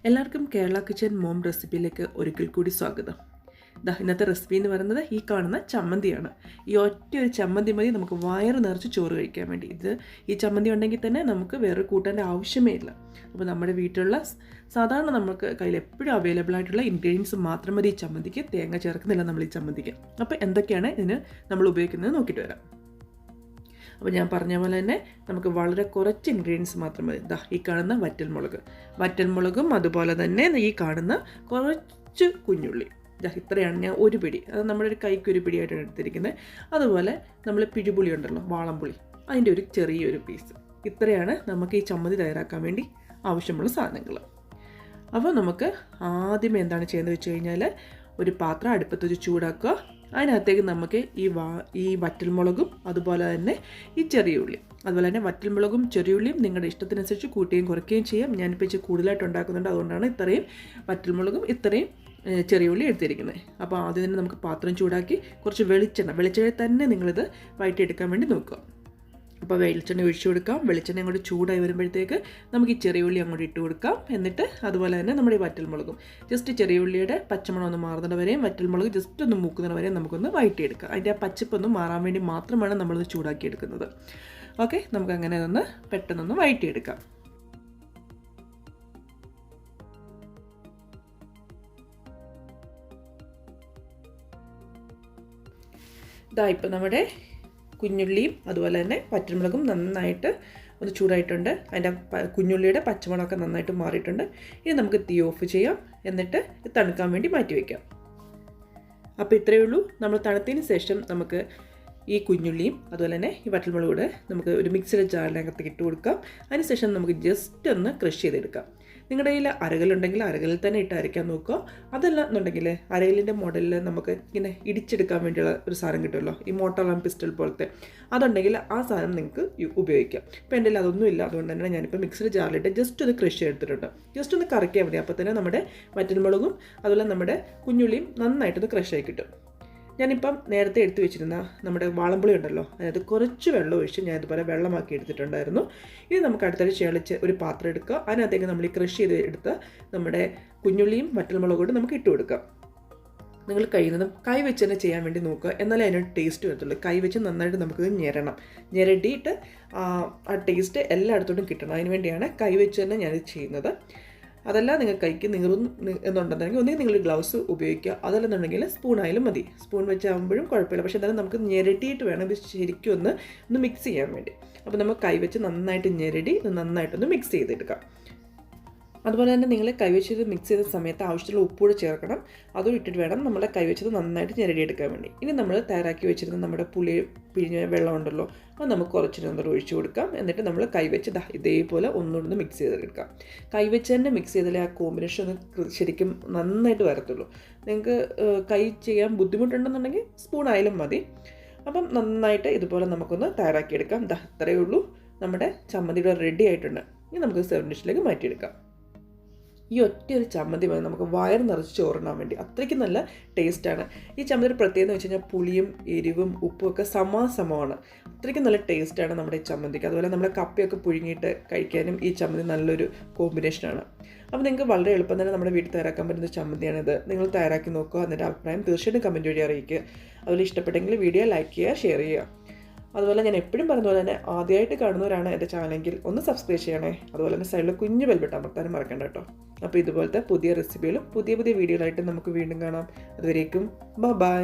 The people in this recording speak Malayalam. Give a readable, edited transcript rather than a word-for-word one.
എല്ലാവർക്കും കേരള കിച്ചൻ മോം റെസിപ്പിയിലേക്ക് ഒരിക്കൽ കൂടി സ്വാഗതം. ഇന്നത്തെ റെസിപ്പി എന്ന് പറയുന്നത് ഈ കാണുന്ന ചമ്മന്തിയാണ്. ഈ ഒറ്റ ഒരു ചമ്മന്തി മതി നമുക്ക് വയറ് നിറച്ച് ചോറ് കഴിക്കാൻ വേണ്ടി. ഈ ചമ്മന്തി ഉണ്ടെങ്കിൽ തന്നെ നമുക്ക് വേറെ കൂട്ടേണ്ട ആവശ്യമേ ഇല്ല. അപ്പോൾ നമ്മുടെ വീട്ടിലുള്ള സാധാരണ നമുക്ക് കയ്യിൽ എപ്പോഴും അവൈലബിൾ ആയിട്ടുള്ള ഇൻഗ്രീഡിയൻസ് മാത്രം മതി ഈ ചമ്മന്തിക്ക്. തേങ്ങ ചേർക്കുന്നില്ല നമ്മൾ ഈ ചമ്മന്തിക്ക്. അപ്പോൾ എന്തൊക്കെയാണ് ഇതിന് നമ്മൾ ഉപയോഗിക്കുന്നത് നോക്കിയിട്ട് വരാം. അപ്പോൾ ഞാൻ പറഞ്ഞ പോലെ തന്നെ നമുക്ക് വളരെ കുറച്ച് ഇൻഗ്രീഡിയൻസ് മാത്രം മതി. ഈ കാണുന്ന വറ്റൽമുളകും അതുപോലെ തന്നെ ഈ കാണുന്ന കുറച്ച് കുഞ്ഞുള്ളി. ഇത്രയാണ് ഞാൻ ഒരു പിടി, അത് നമ്മുടെ ഒരു കൈക്ക് ഒരു പിടിയായിട്ടാണ് എടുത്തിരിക്കുന്നത്. അതുപോലെ നമ്മൾ പിഴുപുളി ഉണ്ടല്ലോ, വാളംപുളി, അതിൻ്റെ ഒരു ചെറിയൊരു പീസ്. ഇത്രയാണ് നമുക്ക് ഈ ചമ്മന്തി തയ്യാറാക്കാൻ വേണ്ടി ആവശ്യമുള്ള സാധനങ്ങൾ. അപ്പോൾ നമുക്ക് ആദ്യമേ എന്താണ് ചെയ്യുന്നത് വെച്ച് കഴിഞ്ഞാൽ, ഒരു പാത്രം അടുപ്പത്ത് വെച്ച് ചൂടാക്കുക. അതിനകത്തേക്ക് നമുക്ക് ഈ വറ്റൽമുളകും അതുപോലെ തന്നെ ഈ ചെറിയ ഉള്ളി, അതുപോലെ തന്നെ വറ്റൽമുളകും ചെറിയുള്ളിയും നിങ്ങളുടെ ഇഷ്ടത്തിനനുസരിച്ച് കൂട്ടുകയും കുറയ്ക്കുകയും ചെയ്യാം. ഞാനിപ്പോൾ ഇച്ചിരി കൂടുതലായിട്ട് ഉണ്ടാക്കുന്നുണ്ട്, അതുകൊണ്ടാണ് ഇത്രയും വറ്റൽമുളകും ഇത്രയും ചെറിയ ഉള്ളി എടുത്തിരിക്കുന്നത്. അപ്പോൾ ആദ്യം തന്നെ നമുക്ക് പാത്രം ചൂടാക്കി കുറച്ച് വെളിച്ചെണ്ണ തന്നെ നിങ്ങളിത് വഴറ്റിയെടുക്കാൻ വേണ്ടി നോക്കുക. അപ്പോൾ വെളിച്ചെണ്ണ ഒഴിച്ചു കൊടുക്കാം. വെളിച്ചെണ്ണ അങ്ങോട്ട് ചൂടായി വരുമ്പോഴത്തേക്ക് നമുക്ക് ഈ ചെറിയ ഉള്ളി അങ്ങോട്ട് ഇട്ട് കൊടുക്കാം. എന്നിട്ട് അതുപോലെ തന്നെ നമ്മുടെ ഈ വറ്റൽമുളകും ജസ്റ്റ് ചെറിയ ഉള്ളിയുടെ പച്ചമണം ഒന്ന് മാറുന്നത് വരെയും വറ്റൽമുളക് ജസ്റ്റ് ഒന്ന് മൂക്കുന്നത് വരെയും നമുക്കൊന്ന് വഴറ്റിയെടുക്കാം. അതിൻ്റെ ആ പച്ചപ്പൊന്ന് മാറാൻ വേണ്ടി മാത്രമാണ് നമ്മളിത് ചൂടാക്കിയെടുക്കുന്നത്. ഓക്കെ, നമുക്കങ്ങനെ ഒന്ന് പെട്ടെന്നൊന്ന് വഴറ്റിയെടുക്കാം. ഇപ്പം നമ്മുടെ കുഞ്ഞുള്ളിയും അതുപോലെ തന്നെ വറ്റൽമുളകും നന്നായിട്ട് ഒന്ന് ചൂടായിട്ടുണ്ട്. അതിൻ്റെ കുഞ്ഞുള്ളിയുടെ പച്ചമണമൊക്കെ നന്നായിട്ട് മാറിയിട്ടുണ്ട്. ഇനി നമുക്ക് തീ ഓഫ് ചെയ്യാം. എന്നിട്ട് തണുക്കാൻ വേണ്ടി മാറ്റി വയ്ക്കാം. അപ്പോൾ ഇത്രയേ ഉള്ളൂ. നമ്മൾ തണുത്തതിന് ശേഷം നമുക്ക് ഈ കുഞ്ഞുള്ളിയും അതുപോലെ തന്നെ ഈ വറ്റൽമുളകും കൂടെ നമുക്ക് ഒരു മിക്സിയുടെ ജാറിനകത്തേക്ക് ഇട്ട് കൊടുക്കാം. അതിനുശേഷം നമുക്ക് ജസ്റ്റ് ഒന്ന് ക്രഷ് ചെയ്തെടുക്കാം. നിങ്ങളുടെ കയ്യിൽ അരകലുണ്ടെങ്കിൽ അരകലിൽ തന്നെ ഇട്ട് അരയ്ക്കാൻ നോക്കുക. അതല്ല എന്നുണ്ടെങ്കിൽ അരകലിൻ്റെ മോഡലിൽ നമുക്ക് ഇങ്ങനെ ഇടിച്ചെടുക്കാൻ വേണ്ടിയുള്ള ഒരു സാധനം കിട്ടുമല്ലോ, ഈ മോട്ടോർ ആൻഡ് പിസ്റ്റൾ പോലത്തെ, അതുണ്ടെങ്കിൽ ആ സാധനം നിങ്ങൾക്ക് ഉപയോഗിക്കാം. ഇപ്പോൾ എൻ്റെ കയ്യിൽ അതൊന്നും ഇല്ല, അതുകൊണ്ട് തന്നെ ഞാനിപ്പോൾ മിക്സിയുടെ ജാറിലിട്ട് ജസ്റ്റ് ഒന്ന് ക്രഷ് ചെയ്തെടുത്തിട്ടുണ്ട്. ജസ്റ്റ് ഒന്ന് കറക്കിയാൽ മതി. അപ്പോൾ തന്നെ നമ്മുടെ വറ്റൽമുളകും അതുപോലെ നമ്മുടെ കുഞ്ഞുള്ളിയും നന്നായിട്ടൊന്ന് ക്രഷായി കിട്ടും. ഞാനിപ്പം നേരത്തെ എടുത്തു വെച്ചിരുന്ന നമ്മുടെ വാളംപുളി ഉണ്ടല്ലോ, അതിനകത്ത് കുറച്ച് വെള്ളം ഒഴിച്ച് ഞാൻ ഇതുപോലെ വെള്ളമാക്കി എടുത്തിട്ടുണ്ടായിരുന്നു. ഇനി നമുക്ക് അടുത്തൊരു ചേളിച്ച് ഒരു പാത്രം എടുക്കുക. അതിനകത്തേക്ക് നമ്മൾ ഈ ക്രഷ് ചെയ്ത് എടുത്ത് നമ്മുടെ കുഞ്ഞുള്ളിയും വറ്റൽമുളകും കൂടെ നമുക്ക് ഇട്ട് കൊടുക്കാം. നിങ്ങൾ കഴിയുന്നതും കൈ വെച്ച് തന്നെ ചെയ്യാൻ വേണ്ടി നോക്കുക, എന്നാലേ അതിനൊരു ടേസ്റ്റ് വരത്തുള്ളൂ. കൈ വെച്ച് നന്നായിട്ട് നമുക്കിത് ഞെരടിയിട്ട് ആ ടേസ്റ്റ് എല്ലായിടത്തോട്ടും കിട്ടണം. അതിന് വേണ്ടിയാണ് കൈ വെച്ച് തന്നെ ഞാനിത് ചെയ്യുന്നത്. അതല്ല നിങ്ങൾ കൈക്ക് നീറും എന്നുണ്ടെന്നുണ്ടെങ്കിൽ ഒന്നെങ്കിൽ നിങ്ങൾ ഗ്ലൗസ് ഉപയോഗിക്കുക. അതല്ലെന്നുണ്ടെങ്കിൽ സ്പൂണായാലും മതി. സ്പൂൺ വെച്ചാകുമ്പോഴും കുഴപ്പമില്ല. പക്ഷേ എന്തായാലും നമുക്ക് ഞെരട്ടിയിട്ട് വേണം ഇത് ശരിക്കും ഒന്ന് മിക്സ് ചെയ്യാൻ വേണ്ടി. അപ്പോൾ നമ്മൾ കൈ വെച്ച് നന്നായിട്ട് ഞെരടി നന്നായിട്ടൊന്ന് മിക്സ് ചെയ്തെടുക്കാം. അതുപോലെ തന്നെ നിങ്ങൾ കൈവച്ചത് മിക്സ് ചെയ്ത സമയത്ത് ആവശ്യമുള്ള ഉപ്പൂടെ ചേർക്കണം. അതും ഇട്ടിട്ട് വേണം നമ്മുടെ കൈവച്ചത് നന്നായിട്ട് ഞെരടിയെടുക്കാൻ വേണ്ടി. ഇനി നമ്മൾ തയ്യാറാക്കി വെച്ചിരുന്ന നമ്മുടെ പുളി പിഴിഞ്ഞ വെള്ളം ഉണ്ടല്ലോ, അത് നമുക്ക് കുറച്ചിട്ട് ഒഴിച്ചു കൊടുക്കാം. എന്നിട്ട് നമ്മൾ കൈവച്ച് ഇതേപോലെ ഒന്നുകൂടെ മിക്സ് ചെയ്തെടുക്കാം. കൈവച്ച് തന്നെ മിക്സ് ചെയ്താലേ ആ കോമ്പിനേഷൻ ഒന്ന് ശരിക്കും നന്നായിട്ട് വരത്തുള്ളൂ. നിങ്ങൾക്ക് കൈ ചെയ്യാൻ ബുദ്ധിമുട്ടുണ്ടെന്നുണ്ടെങ്കിൽ സ്പൂണായാലും മതി. അപ്പം നന്നായിട്ട് ഇതുപോലെ നമുക്കൊന്ന് തയ്യാറാക്കിയെടുക്കാം. ഇത്രയേ ഉള്ളൂ. നമ്മുടെ ചമ്മന്തിയുടെ റെഡി ആയിട്ടുണ്ട്. ഇനി നമുക്ക് സെർവിങ് ഡിഷിലേക്ക് മാറ്റിയെടുക്കാം. ഈ ഒറ്റ ഒരു ചമ്മന്തി മതി നമുക്ക് വയറ് നിറച്ച് ചോറിനാൻ വേണ്ടി. അത്രയ്ക്ക് നല്ല ടേസ്റ്റാണ്. ഈ ചമ്മന്തിയുടെ പ്രത്യേകത എന്ന് വെച്ച് കഴിഞ്ഞാൽ പുളിയും എരിവും ഉപ്പും ഒക്കെ സമാസമമാണ്. അത്രയ്ക്ക് നല്ല ടേസ്റ്റാണ് നമ്മുടെ ഈ ചമ്മന്തിക്ക്. അതുപോലെ നമ്മുടെ കപ്പയൊക്കെ പുഴുങ്ങിയിട്ട് കഴിക്കാനും ഈ ചമ്മന്തി നല്ലൊരു കോമ്പിനേഷനാണ്. അപ്പോൾ നിങ്ങൾക്ക് വളരെ എളുപ്പം തന്നെ നമ്മുടെ വീട്ടിൽ തയ്യാറാക്കാൻ പറ്റുന്ന ചമ്മന്തിയാണിത്. നിങ്ങൾ തയ്യാറാക്കി നോക്കുക. എന്നിട്ട് അഭിപ്രായം തീർച്ചയായിട്ടും കമൻറ്റ് വഴി അറിയിക്കുക. അതുപോലെ ഇഷ്ടപ്പെട്ടെങ്കിൽ വീഡിയോ ലൈക്ക് ചെയ്യുക, ഷെയർ ചെയ്യുക. അതുപോലെ ഞാൻ എപ്പോഴും പറഞ്ഞ പോലെ തന്നെ ആദ്യമായിട്ട് കാണുന്നവരാണ് എൻ്റെ ചാനലെങ്കിൽ ഒന്ന് സബ്സ്ക്രൈബ് ചെയ്യണേ. അതുപോലെ തന്നെ സൈഡിൽ കുഞ്ഞു ബെൽ ബട്ടൺ അമർത്താനും മറക്കണ്ട കേട്ടോ. അപ്പോൾ ഇതുപോലത്തെ പുതിയ റെസിപ്പികളും പുതിയ വീഡിയോകളായിട്ട് നമുക്ക് വീണ്ടും കാണാം. അതുവരേക്കും ബൈ.